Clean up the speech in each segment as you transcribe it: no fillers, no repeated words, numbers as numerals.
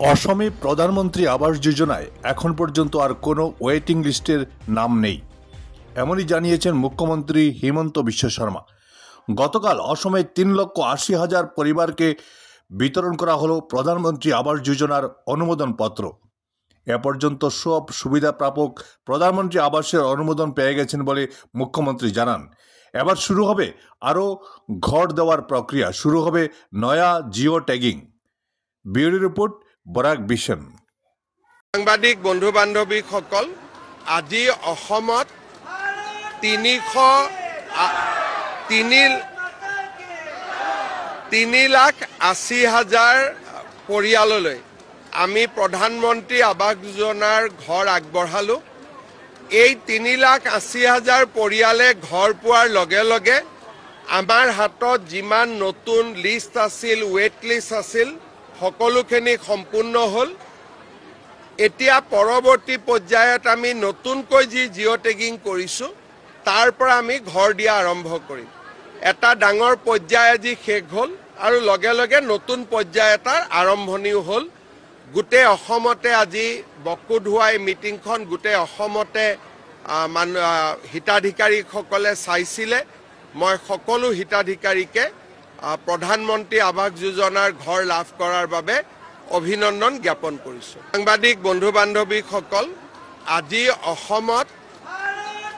অসমে প্রধানমন্ত্রী আবাস যোজনায় এখন পর্যন্ত আর কোনো ওয়েটিং লিস্টের নাম নেই, এমনই জানিয়েছেন মুখ্যমন্ত্রী হিমন্ত বিশ্ব শর্মা। গতকাল অসমে 3,80,000 পরিবারকে বিতরণ করা হলো প্রধানমন্ত্রী আবাস যোজনার অনুমোদনপত্র। এ পর্যন্ত সব সুবিধা প্রাপক প্রধানমন্ত্রী আবাসের অনুমোদন পেয়ে গেছেন বলে মুখ্যমন্ত্রী জানান। এবার শুরু হবে আরও ঘর দেওয়ার প্রক্রিয়া, শুরু হবে নয়া Jio tagging. Bureau report Barak vision. সাংবাদিক বন্ধু বান্ধৱীসকল, আজি অসমত 3,80,000 পৰিয়াললৈ আমি প্ৰধানমন্ত্ৰী আৱাস যোজনাৰ ঘৰ আগবঢ়ালোঁ। এই 3,80,000 পৰিয়ালে ঘৰ পোৱাৰ লগে লগে আমাৰ হাতত যিমান নতুন লিষ্ট আছিল, ৱেট লিষ্ট আছিল, সকলোখিনি সম্পূৰ্ণ হ'ল। এতিয়া পৰৱৰ্তী পৰ্যায়ত আমি নতুনকৈ যি জিঅ' টেগিং কৰিছোঁ তাৰ পৰা আমি ঘৰ দিয়া আৰম্ভ কৰিম। এটা ডাঙৰ পৰ্যায় আজি শেষ হ'ল আৰু লগে লগে নতুন পৰ্যায় এটাৰ আৰম্ভণিও হ'ল। গোটেই অসমতে আজি বকুত হোৱা এই মিটিংখন গোটেই অসমতে হিতাধিকাৰীসকলে চাইছিলে। মই সকলো হিতাধিকাৰীকে প্ৰধানমন্ত্ৰী আৱাস যোজনাৰ ঘৰ লাভ কৰাৰ বাবে অভিনন্দন জ্ঞাপন কৰিছোঁ। সাংবাদিক বন্ধু বান্ধৱীসকল, আজি অসমত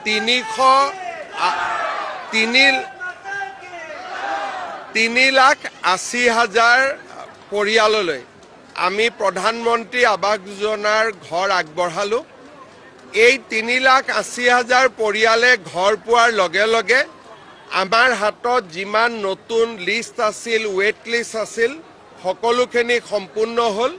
3,80,000 পৰিয়াললৈ আমি প্ৰধানমন্ত্ৰী আৱাস যোজনাৰ ঘৰ আগবঢ়ালোঁ। এই 3,80,000 পৰিয়ালে ঘৰ পোৱাৰ লগে লগে আমাৰ হাতত যিমান নতুন লিষ্ট আছিল, ৱেট লিষ্ট আছিল, সকলোখিনি সম্পূৰ্ণ হ'ল।